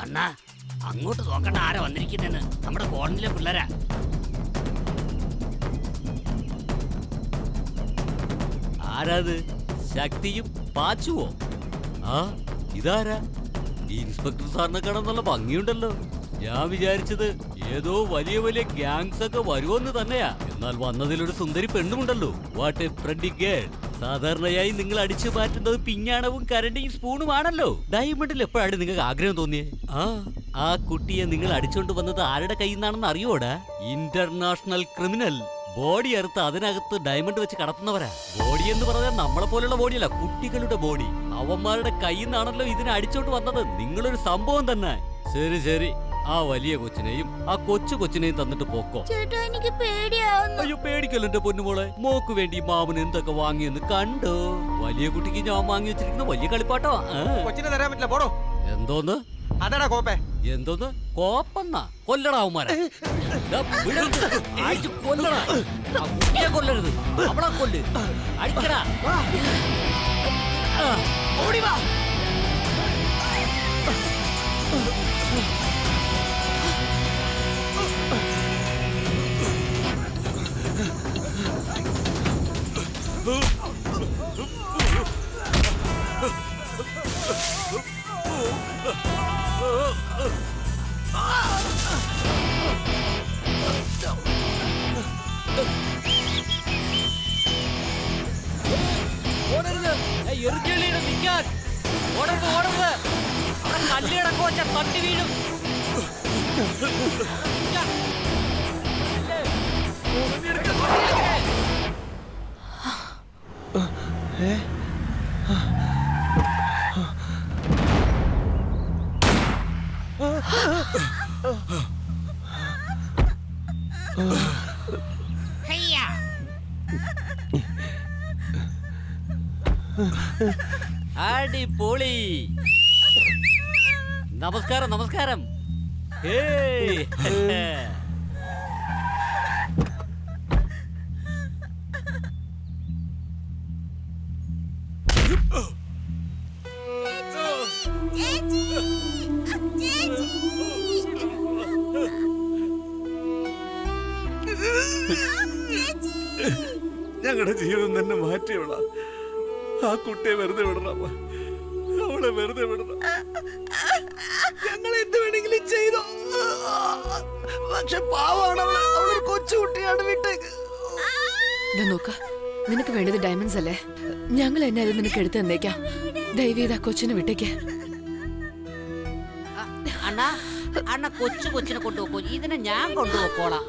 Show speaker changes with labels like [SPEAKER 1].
[SPEAKER 1] അണ്ണാ അങ്ങോട്ട് നോക്കണ്ട, ആരാ വന്നിരിക്കുന്നെന്ന്. നമ്മുടെ കോളനിയിലെ പിള്ളേരാ.
[SPEAKER 2] ആരാത്? ശക്തിയും പാച്ചുവോ? ആ ഇതാരാ? ഈ ഇൻസ്പെക്ടർ സാറിനെ കാണാൻ നല്ല ഭംഗിയുണ്ടല്ലോ. ഞാൻ വിചാരിച്ചത് ഏതോ വലിയ വലിയ ഗ്യാങ്സ് ഒക്കെ വരുമെന്ന് തന്നെയാ. എന്നാൽ വന്നതിലൊരു സുന്ദരി പെണ്ണുമുണ്ടല്ലോ. What a pretty girl. സാധാരണയായി നിങ്ങൾ അടിച്ചു മാറ്റുന്നത് പിഞ്ഞാണവും കരണ്ടിയും സ്പൂണുമാണല്ലോ. ഡയമണ്ടിൽ എപ്പോഴാണ് നിങ്ങൾക്ക് ആഗ്രഹം തോന്നിയേ? ആ കുട്ടിയെ നിങ്ങൾ അടിച്ചോണ്ട് വന്നത് ആരുടെ കയ്യിൽ നിന്നാണെന്ന് അറിയോടാ? International criminal. ബോഡി അറുത്ത് അതിനകത്ത് ഡയമണ്ട് വെച്ച് കടത്തുന്നവരാ. ബോഡി എന്ന് പറഞ്ഞാൽ നമ്മളെ പോലുള്ള ബോഡിയല്ല, കുട്ടികളുടെ ബോഡി. അവന്മാരുടെ കയ്യിൽ നിന്നാണല്ലോ ഇതിനെ അടിച്ചോണ്ട് വന്നത്. നിങ്ങളൊരു സംഭവം തന്നെ. ശരി ശരി, ആ വലിയ കൊച്ചിനെയും ആ കൊച്ചു കൊച്ചിനെയും തന്നിട്ട് പോക്കോ.
[SPEAKER 3] എനിക്ക് പേടിയാവുന്നു.
[SPEAKER 2] അയ്യോ പേടിക്കല്ലോ എന്റെ പൊന്നുമോളെ. മോക്ക് വേണ്ടി മാമന് എന്തൊക്കെ വാങ്ങിയെന്ന് കണ്ടോ? വലിയ കുട്ടിക്ക് ഞാൻ വാങ്ങി വെച്ചിരിക്കുന്ന വലിയ കളിപ്പാട്ടോ.
[SPEAKER 4] കൊച്ചിനെ തരാൻ പറ്റില്ല, പോടോ.
[SPEAKER 2] എന്തോന്ന്?
[SPEAKER 4] അതാടാ കോപ്പേ.
[SPEAKER 2] എന്തോന്ന് കോപ്പെന്നാ? കൊല്ലടാവുമാരാ. കൊല്ലടാ, കുട്ടിയെ കൊല്ലരുത്, അവളെ കൊല്ല്. അടിക്കടാ.
[SPEAKER 1] ഓടിവാ.
[SPEAKER 2] ഓടരുത്, എറിഞ്ഞെളിയുടെ നിൽക്കാൻ. ഓടരുത് ഓടരുത്, അവിടെ കല്ലിടക്കോ തട്ടി വീഴും. അടിപൊളി. നമസ്കാരം നമസ്കാരം.
[SPEAKER 5] ഞങ്ങളുടെ ജീവിതം തന്നെ മാറ്റിയവളാ. ആ കുട്ടിയെ വെറുതെ വിടണം, അവളെ വെറുതെ വിടണം.
[SPEAKER 4] ഞങ്ങൾ എന്ത് വേണമെങ്കിലും ചെയ്തോ, പക്ഷെ പാവാണ് അവള്. അവളൊരു കൊച്ചുകുട്ടിയാണ്. വിട്ടേക്ക്.
[SPEAKER 6] നോക്ക, നിനക്ക് വേണ്ടത് ഡയമണ്ട്സ് അല്ലേ? ഞങ്ങൾ എന്നെ അത് നിനക്ക് എടുത്തു തന്നേക്കാം. ദയവേത് ആ കൊച്ചിനെ വിട്ടേക്ക്.
[SPEAKER 1] അണ്ണാ അണ്ണ കൊച്ചിനെ കൊണ്ടുപോക്കോ, ഇതിനെ ഞാൻ കൊണ്ടുപോക്കോളാം.